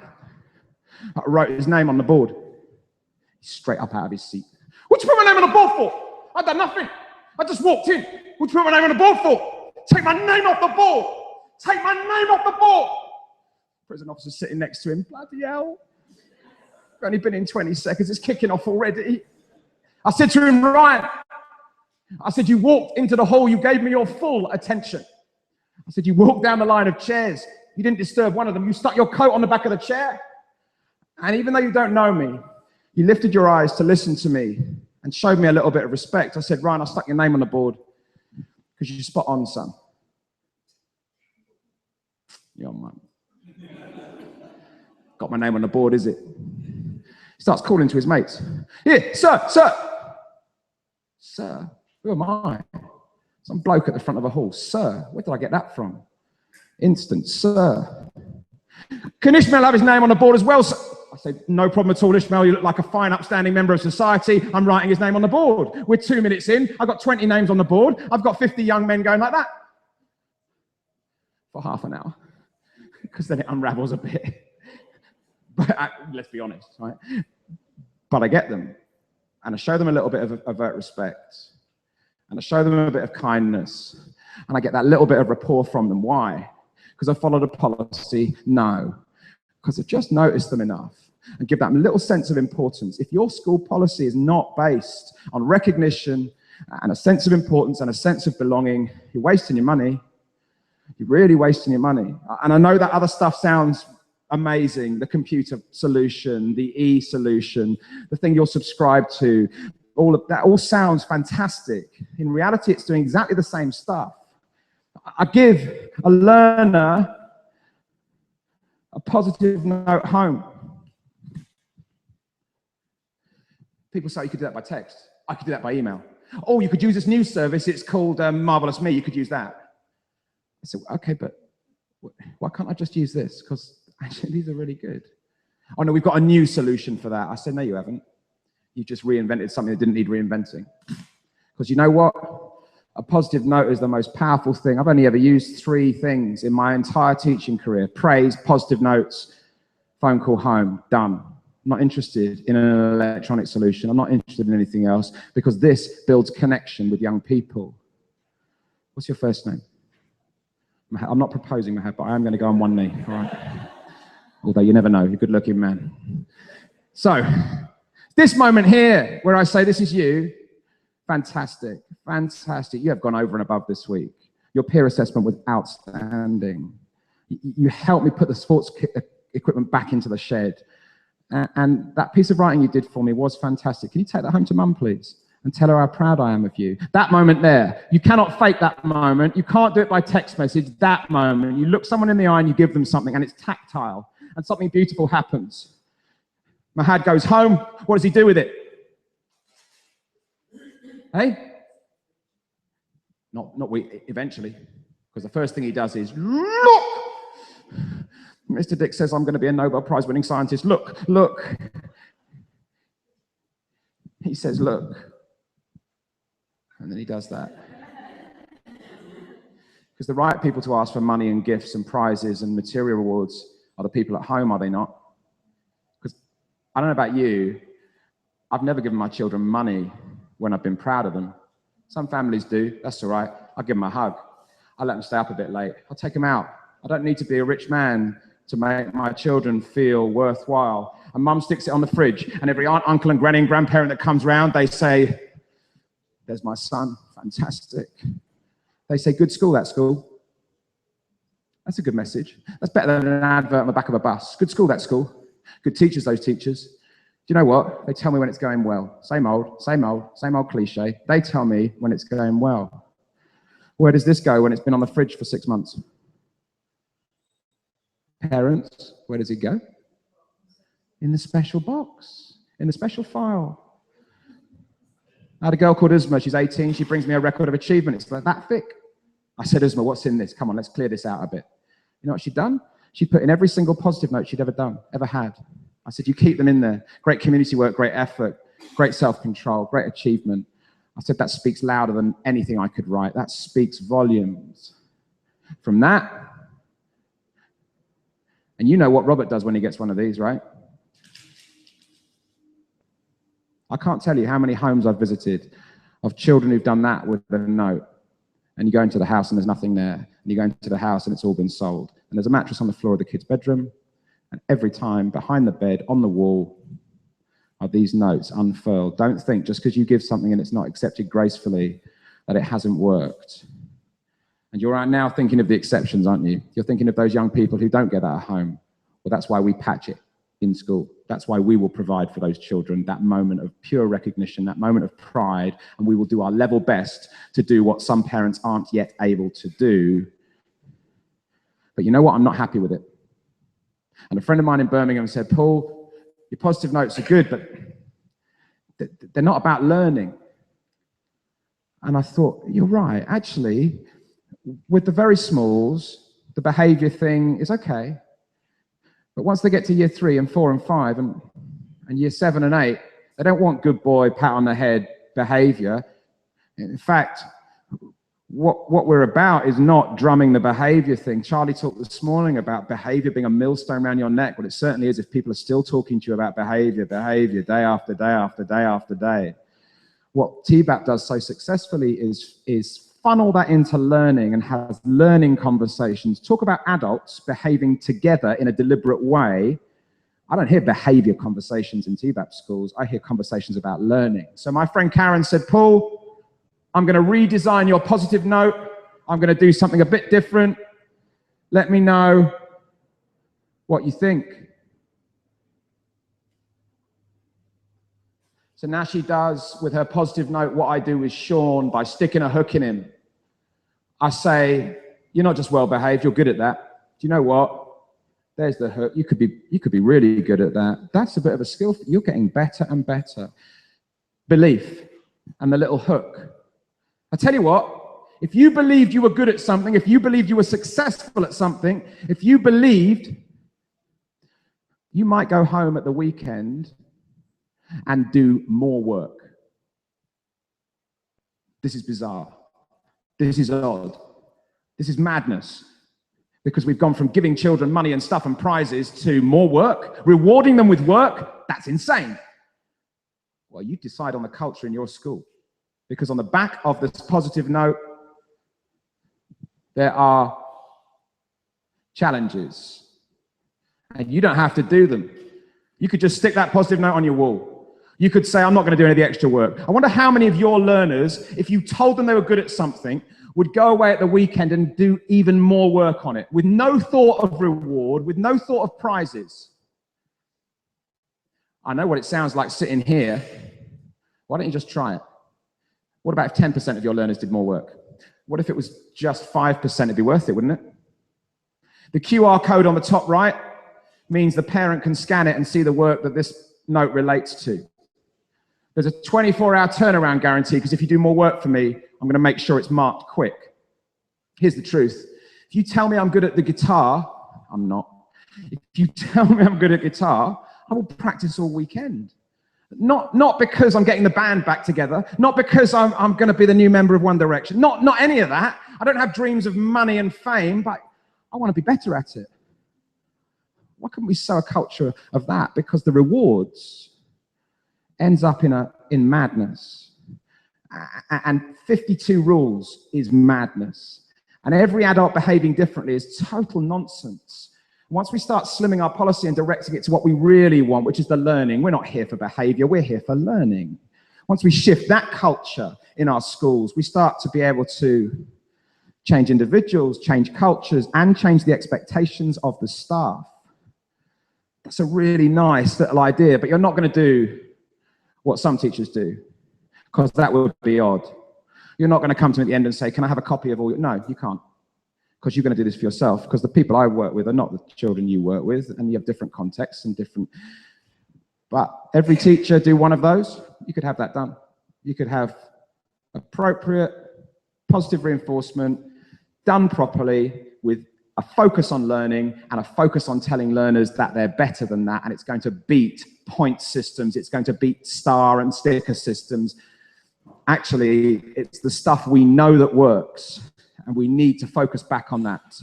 I wrote his name on the board. He's straight up out of his seat. What'd you put my name on the board for? I've done nothing. I just walked in. What'd you put my name on the board for? Take my name off the board. Take my name off the board. Prison officer sitting next to him. Bloody hell. I've only been in 20 seconds. It's kicking off already. I said to him, Ryan, I said, you walked into the hall, you gave me your full attention. I said, you walked down the line of chairs, you didn't disturb one of them, you stuck your coat on the back of the chair. And even though you don't know me, you lifted your eyes to listen to me and showed me a little bit of respect. I said, Ryan, I stuck your name on the board because you're spot on, son. You're mine. Got my name on the board, is it? He starts calling to his mates. Here, sir, sir. Sir, who am I? Some bloke at the front of a hall. Sir, where did I get that from? Instant, sir. Can Ishmael have his name on the board as well, sir? I said, no problem at all, Ishmael. You look like a fine, upstanding member of society. I'm writing his name on the board. We're 2 minutes in. I've got 20 names on the board. I've got 50 young men going like that for half an hour, because then it unravels a bit. But let's be honest, right? But I get them, and I show them a little bit of overt respect, and I show them a bit of kindness, and I get that little bit of rapport from them. Why? Because I followed a policy? No, because I've just noticed them enough and give that little sense of importance. If your school policy is not based on recognition and a sense of importance and a sense of belonging, you're wasting your money. You're really wasting your money. And I know that other stuff sounds amazing, the computer solution, the e-solution, the thing you're subscribed to, all of that all sounds fantastic. In reality, it's doing exactly the same stuff. I give a learner a positive note home. People say you could do that by text. I could do that by email. Oh, you could use this news service. It's called Marvelous Me. You could use that. I said, okay, but why can't I just use this? Because actually, these are really good. Oh, no, we've got a new solution for that. I said, no, you haven't. You just reinvented something that didn't need reinventing. Because you know what? A positive note is the most powerful thing. I've only ever used 3 things in my entire teaching career: praise, positive notes, phone call home, done. I'm not interested in an electronic solution. I'm not interested in anything else, because this builds connection with young people. What's your first name? I'm not proposing, Mahab, but I am going to go on one knee, all right? Although you never know, you're a good-looking man. So, this moment here, where I say this is you, fantastic, fantastic. You have gone over and above this week. Your peer assessment was outstanding. You helped me put the sports equipment back into the shed. And that piece of writing you did for me was fantastic. Can you take that home to Mum, please? And tell her how proud I am of you. That moment there, you cannot fake that moment. You can't do it by text message. That moment, you look someone in the eye and you give them something, and it's tactile, and something beautiful happens. Mahad goes home. What does he do with it? Hey? Not we, eventually. Because the first thing he does is, look! Mr. Dix says, I'm going to be a Nobel Prize winning scientist. Look, look. He says, look. And then he does that. Because the right people to ask for money and gifts and prizes and material rewards are the people at home, are they not? Because I don't know about you, I've never given my children money when I've been proud of them. Some families do, that's all right. I'll give them a hug. I'll let them stay up a bit late. I'll take them out. I don't need to be a rich man to make my children feel worthwhile. And Mum sticks it on the fridge, and every aunt, uncle, and granny and grandparent that comes round, they say, there's my son, fantastic. They say, good school, that school. That's a good message. That's better than an advert on the back of a bus. Good school, that school. Good teachers, those teachers. Do you know what? They tell me when it's going well. Same old, same old, same old cliche. They tell me when it's going well. Where does this go when it's been on the fridge for 6 months? Parents, where does it go? In the special box, in the special file. I had a girl called Uzma. She's 18. She brings me a record of achievement. It's like that thick. I said, Uzma, what's in this? Come on, let's clear this out a bit. You know what she'd done? She put in every single positive note she'd ever done, ever had. I said, you keep them in there. Great community work, great effort, great self-control, great achievement. I said, that speaks louder than anything I could write. That speaks volumes. From that, and you know what Robert does when he gets one of these, right? I can't tell you how many homes I've visited of children who've done that with a note. And you go into the house and there's nothing there. And you go into the house and it's all been sold. And there's a mattress on the floor of the kid's bedroom. And every time behind the bed, on the wall, are these notes unfurled. Don't think just because you give something and it's not accepted gracefully, that it hasn't worked. And you're right now thinking of the exceptions, aren't you? You're thinking of those young people who don't get that at home. Well, that's why we patch it in school. That's why we will provide for those children that moment of pure recognition, that moment of pride, and we will do our level best to do what some parents aren't yet able to do. But you know what? I'm not happy with it. And a friend of mine in Birmingham said, Paul, your positive notes are good, but they're not about learning. And I thought, you're right. Actually, with the very smalls, the behavior thing is okay. But once they get to year 3 and 4 and 5 and year 7 and 8, they don't want good boy, pat on the head behavior. In fact, what we're about is not drumming the behavior thing. Charlie talked this morning about behavior being a millstone around your neck. Well, it certainly is if people are still talking to you about behavior, day after day after day after day. What TBAP does so successfully is funnel that into learning and have learning conversations. Talk about adults behaving together in a deliberate way. I don't hear behavior conversations in TBAP schools. I hear conversations about learning. So my friend Karen said, Paul, I'm going to redesign your positive note. I'm going to do something a bit different. Let me know what you think. So now she does with her positive note what I do with Sean by sticking a hook in him. I say, you're not just well behaved, you're good at that. Do you know what? There's the hook. You could be really good at that. That's a bit of a skill. You're getting better and better. Belief and the little hook. I tell you what, if you believed you were good at something, if you believed you were successful at something, if you believed, you might go home at the weekend and do more work. This is bizarre. This is odd. This is madness. Because we've gone from giving children money and stuff and prizes to more work, rewarding them with work. That's insane. Well, you decide on the culture in your school. Because on the back of this positive note, there are challenges. And you don't have to do them. You could just stick that positive note on your wall. You could say, I'm not going to do any of the extra work. I wonder how many of your learners, if you told them they were good at something, would go away at the weekend and do even more work on it with no thought of reward, with no thought of prizes. I know what it sounds like sitting here. Why don't you just try it? What about if 10% of your learners did more work? What if it was just 5%? It'd be worth it, wouldn't it? The QR code on the top right means the parent can scan it and see the work that this note relates to. There's a 24-hour turnaround guarantee because if you do more work for me, I'm going to make sure it's marked quick. Here's the truth. If you tell me I'm good at the guitar, I'm not. If you tell me I'm good at guitar, I will practice all weekend. Not because I'm getting the band back together, not because I'm going to be the new member of One Direction, not any of that. I don't have dreams of money and fame, but I want to be better at it. Why couldn't we sow a culture of that? Because the rewards ends up in madness. And 52 rules is madness. And every adult behaving differently is total nonsense. Once we start slimming our policy and directing it to what we really want, which is the learning, we're not here for behavior, we're here for learning. Once we shift that culture in our schools, we start to be able to change individuals, change cultures, and change the expectations of the staff. That's a really nice little idea, but you're not going to do what some teachers do, because that would be odd. You're not going to come to me at the end and say, can I have a copy of all your... No, you can't. Because you're going to do this for yourself, because the people I work with are not the children you work with, and you have different contexts and different... But every teacher do one of those, you could have that done. You could have appropriate, positive reinforcement, done properly, with a focus on learning and a focus on telling learners that they're better than that, and it's going to beat point systems, it's going to beat star and sticker systems. Actually, it's the stuff we know that works. And we need to focus back on that.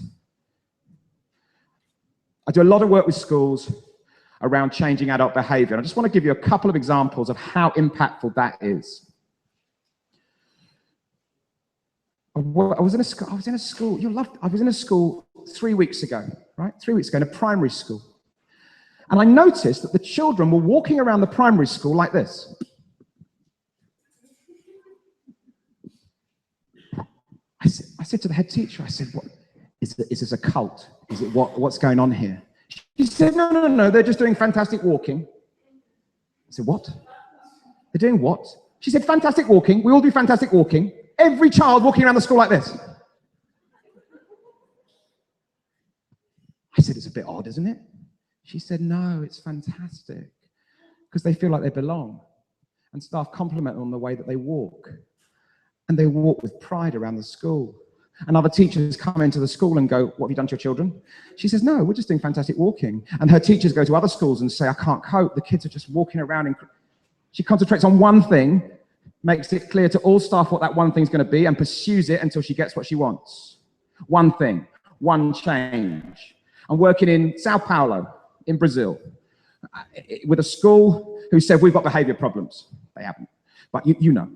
I do a lot of work with schools around changing adult behavior. And I just want to give you a couple of examples of how impactful that is. I was in a school 3 weeks ago, right? 3 weeks ago in a primary school. And I noticed that the children were walking around the primary school like this. I said to the head teacher, I said, what, is this a cult? Is it what's going on here? She said, no, they're just doing fantastic walking. I said, what? They're doing what? She said, fantastic walking. We all do fantastic walking. Every child walking around the school like this. I said, it's a bit odd, isn't it? She said, no, it's fantastic. Because they feel like they belong. And staff compliment them on the way that they walk. And they walk with pride around the school. And other teachers come into the school and go, what have you done to your children? She says, no, we're just doing fantastic walking. And her teachers go to other schools and say, I can't cope. The kids are just walking around. She concentrates on one thing, makes it clear to all staff what that one thing's going to be, and pursues it until she gets what she wants. One thing, one change. I'm working in Sao Paulo, in Brazil, with a school who said, we've got behavior problems. They haven't, but you know.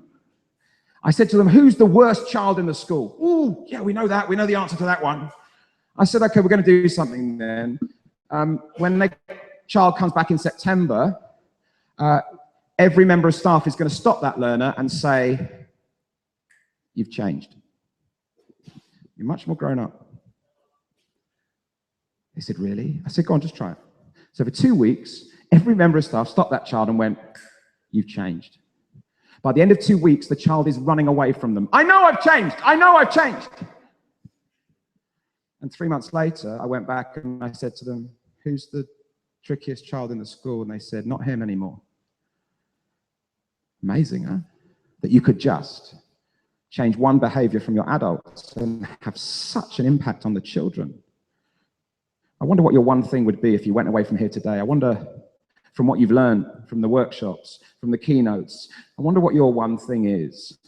I said to them, who's the worst child in the school? Oh, yeah, we know that. We know the answer to that one. I said, okay, we're going to do something then. When the child comes back in September, every member of staff is going to stop that learner and say, you've changed. You're much more grown up. They said, really? I said, go on, just try it. So for 2 weeks, every member of staff stopped that child and went, you've changed. By the end of 2 weeks, the child is running away from them. I know I've changed. I know I've changed. And 3 months later, I went back and I said to them, who's the trickiest child in the school? And they said, not him anymore. Amazing, huh? That you could just change one behavior from your adults and have such an impact on the children. I wonder what your one thing would be if you went away from here today. I wonder, from what you've learned from the workshops, from the keynotes, I wonder what your one thing is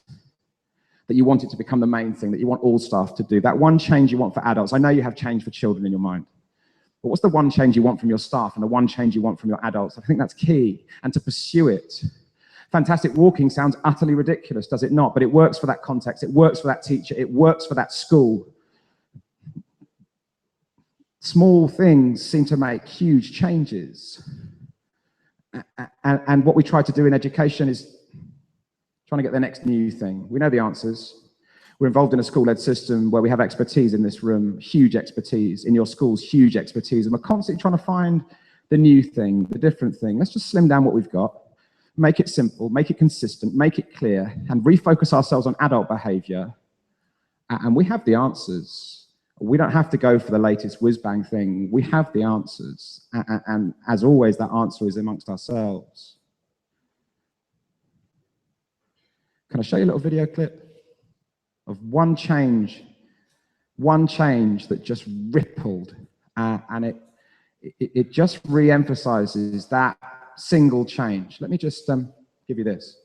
that you want it to become the main thing, that you want all staff to do. That one change you want for adults. I know you have change for children in your mind. But what's the one change you want from your staff and the one change you want from your adults? I think that's key. And to pursue it. Fantastic walking sounds utterly ridiculous, does it not? But it works for that context. It works for that teacher. It works for that school. Small things seem to make huge changes. And what we try to do in education is trying to get the next new thing. We know the answers. We're involved in a school-led system where we have expertise in this room, huge expertise, in your schools, huge expertise, and we're constantly trying to find the new thing, the different thing. Let's just slim down what we've got, make it simple, make it consistent, make it clear, and refocus ourselves on adult behavior, and we have the answers. We don't have to go for the latest whiz-bang thing. We have the answers, and as always, that answer is amongst ourselves. Can I show you a little video clip of one change that just rippled, and it just re-emphasizes that single change. Let me just give you this.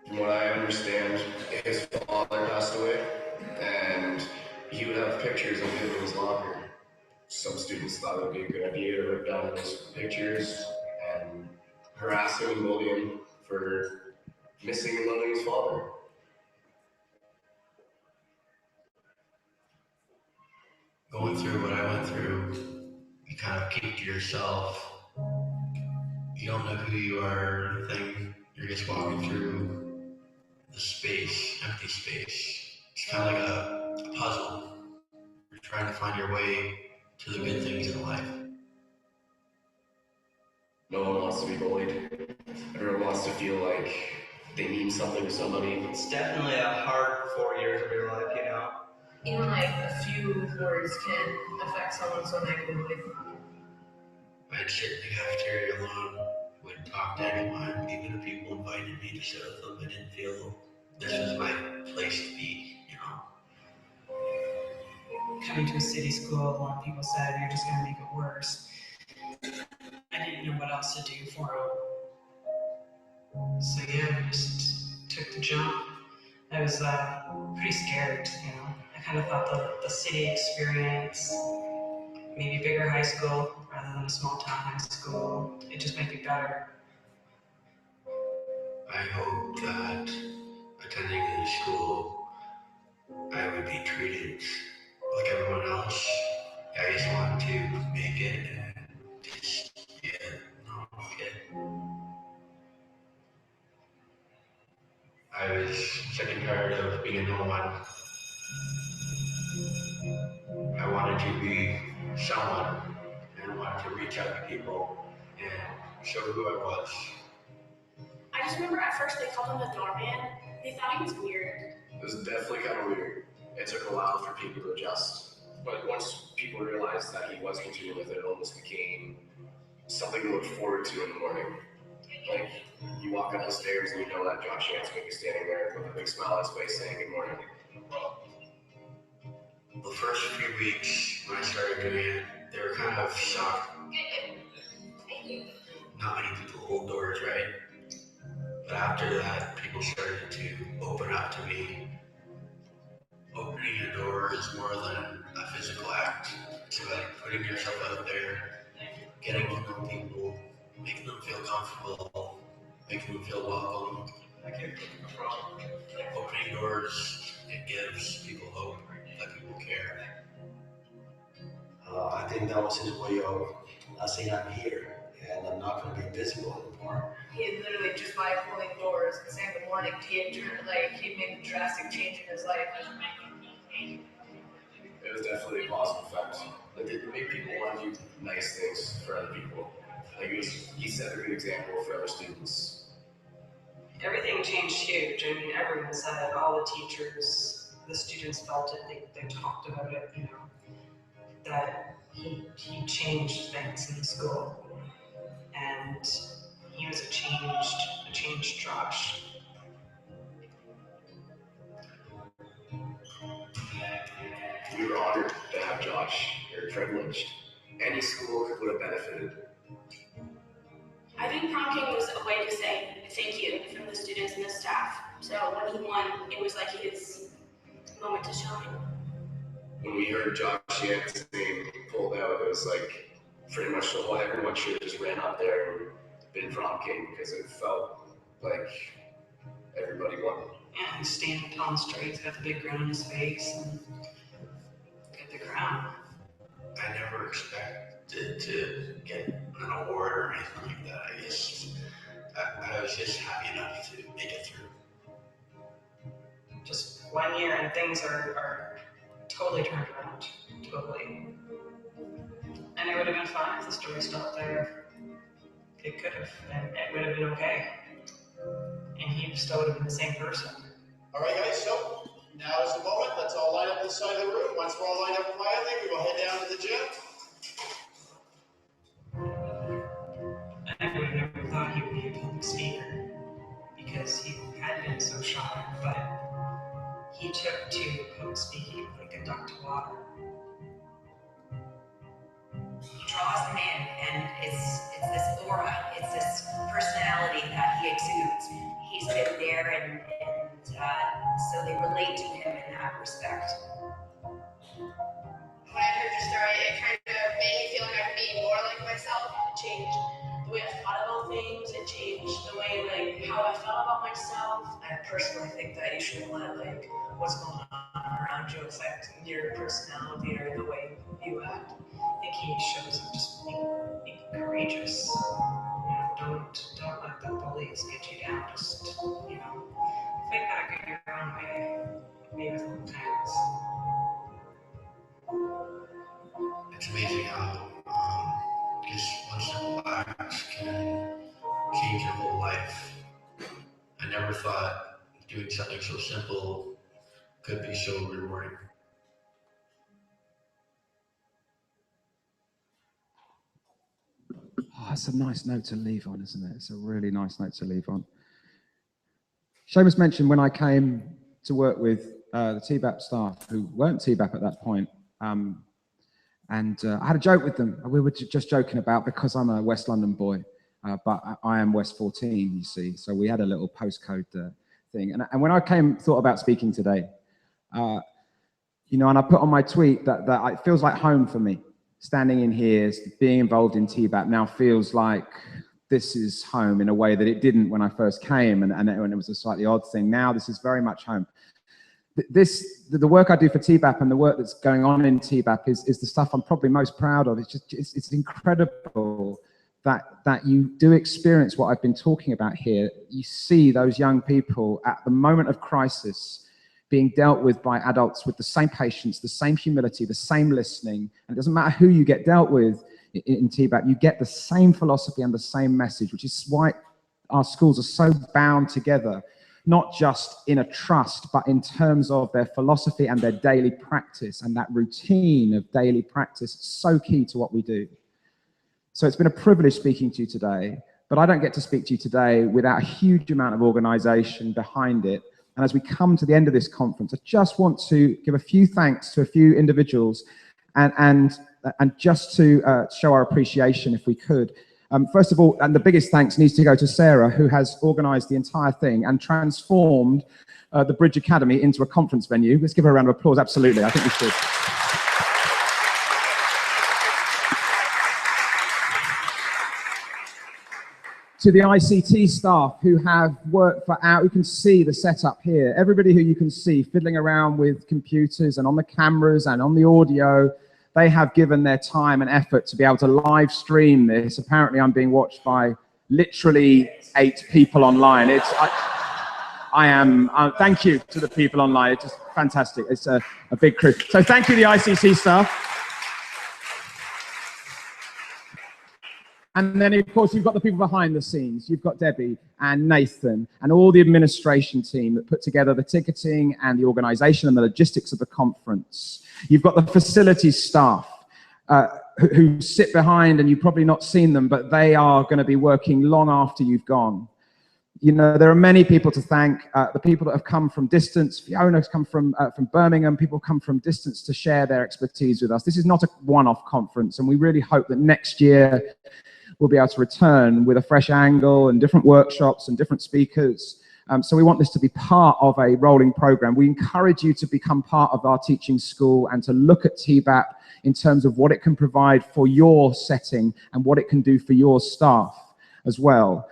From what I understand, his father passed away, and he would have pictures of him in his locker. Some students thought it would be a good idea to rip down those pictures and harass him and bully him for missing and loving his father. Going through what I went through, you kind of keep to yourself. You don't know who you are or anything. You're just walking through the space, empty space. It's kind of like a puzzle. You're trying to find your way to the good things in life. No one wants to be bullied. Everyone wants to feel like they mean something to somebody. It's definitely a hard 4 years of your life, you know? Even like a few words can affect someone so negatively. I'd sit in the cafeteria alone, wouldn't talk to anyone, even if people invited me to sit with them. I didn't feel this was my place to be, you know. Coming to a city school, a lot of people said you're just going to make it worse. I didn't know what else to do for them. So yeah, I just took the jump. I was pretty scared, you know. I kind of thought the city experience, maybe bigger high school rather than a small town high school, it just might be better. I hope that attending the school, I would be treated like everyone else, I just wanted to make it and just get on with it. I was sick and tired of being no one. I wanted to be someone and wanted to reach out to people and show who I was. I just remember at first they called him the doorman. They thought he was weird. It was definitely kind of weird. It took a while for people to adjust. But once people realized that he was continuing with it, it almost became something to look forward to in the morning. Like, you walk up the stairs and you know that Josh Yance will be standing there with a big smile on his face saying good morning. The first few weeks when I started doing it, they were kind of shocked. Not many people hold doors, right? But after that, people started to open up to me. Opening a door is more than a physical act. It's like putting yourself out there, getting to know people, making them feel comfortable, making them feel welcome. Opening doors, it gives people hope that people care. I think that was his way of saying I'm here and I'm not going to be invisible anymore. He literally just by pulling doors and saying good morning, he made a drastic change in his life. It was definitely a positive effect. Like, it made people want to do nice things for other people. Like, he set a good example for other students. Everything changed huge. I mean, everyone said it, all the teachers, the students felt it, they talked about it, you know, that he changed things in the school. And he was a changed Josh. We were honored to have Josh. We were privileged. Any school would have benefited. I think prom king was a way to say thank you from the students and the staff. So when he won, it was like his moment to shine. When we heard Josh Yance being pulled out, it was like pretty much the whole everyone should have just ran up there and been prom king because it felt like everybody won. Yeah, he's standing tall and straight, he's got the big grin on his face, and got the crown. I never expected to get an award or anything like that. I was just happy enough to make it through. Just 1 year and things are totally turned around, totally. And it would have been fine if the story stopped there. It could have, and it would have been okay. And he still would have been the same person. All right, guys, so now is the moment. Let's all line up this side of the room. Once we're all lined up quietly, we will head down to the gym. I would have never thought he would be a public speaker because he had been so shy, but he took to public speaking like a duck to water. He draws them in, and it's this aura, it's this personality that he exudes. He's been there, and so they relate to him in that respect. When I heard your story, it kind of made me feel like I could be more like myself. It changed the way I thought about things. It changed the way, like, how I felt about myself. I personally think that you shouldn't let what's going on around you affect your personality or the way you act. I think he shows him just being courageous. You know, don't let the bullies get you down. Just, you know, fight back in your own way, maybe with little times. It's amazing how just one simple act can change your whole life. I never thought doing something so simple could be so rewarding. Oh, that's a nice note to leave on, isn't it? It's a really nice note to leave on. Seamus mentioned when I came to work with the TBAP staff who weren't TBAP at that point, and I had a joke with them. We were just joking about, because I'm a West London boy, but I am West 14, you see. So we had a little postcode thing. And when I thought about speaking today, you know, and I put on my tweet that it feels like home for me. Standing in here, being involved in TBAP now feels like this is home in a way that it didn't when I first came, and it was a slightly odd thing. Now this is very much home. the work I do for TBAP and the work that's going on in TBAP is the stuff I'm probably most proud of. It's incredible that you do experience what I've been talking about here. You see those young people at the moment of crisis being dealt with by adults with the same patience, the same humility, the same listening. And it doesn't matter who you get dealt with in TBAP, you get the same philosophy and the same message, which is why our schools are so bound together, not just in a trust, but in terms of their philosophy and their daily practice. And that routine of daily practice is so key to what we do. So it's been a privilege speaking to you today, but I don't get to speak to you today without a huge amount of organization behind it. And as we come to the end of this conference, I just want to give a few thanks to a few individuals and just to show our appreciation, if we could. First of all, and the biggest thanks needs to go to Sarah, who has organized the entire thing and transformed the Bridge Academy into a conference venue. Let's give her a round of applause. Absolutely, I think we should. To the ICT staff who have worked for hours, you can see the setup here. Everybody who you can see fiddling around with computers and on the cameras and on the audio, they have given their time and effort to be able to live stream this. Apparently I'm being watched by literally 8 people online. Thank you to the people online. It's just fantastic. It's a big crew. So thank you, the ICT staff. And then, of course, you've got the people behind the scenes. You've got Debbie and Nathan and all the administration team that put together the ticketing and the organization and the logistics of the conference. You've got the facilities staff who sit behind, and you've probably not seen them, but they are going to be working long after you've gone. You know, there are many people to thank, the people that have come from distance. Fiona's come from Birmingham. People come from distance to share their expertise with us. This is not a one-off conference, and we really hope that next year we'll be able to return with a fresh angle and different workshops and different speakers. So we want this to be part of a rolling program. We encourage you to become part of our teaching school and to look at TBAP in terms of what it can provide for your setting and what it can do for your staff as well.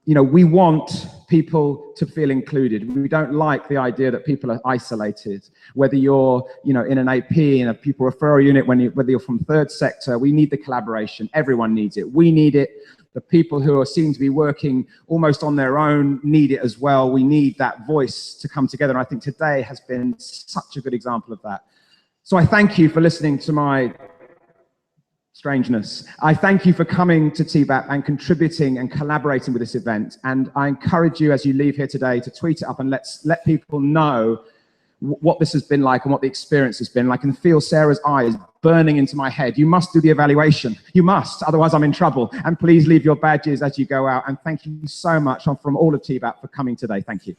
You know, we want people to feel included. We don't like the idea that people are isolated. Whether you're, you know, in an AP, in a pupil referral unit, whether you're from third sector, we need the collaboration. Everyone needs it. We need it. The people who seem to be working almost on their own need it as well. We need that voice to come together. And I think today has been such a good example of that. So I thank you for listening to my strangeness. I thank you for coming to TBAP and contributing and collaborating with this event. And I encourage you as you leave here today to tweet it up and let people know what this has been like and what the experience has been. I can feel Sarah's eyes burning into my head. You must do the evaluation. You must, otherwise I'm in trouble. And please leave your badges as you go out. And thank you so much from all of TBAP for coming today. Thank you.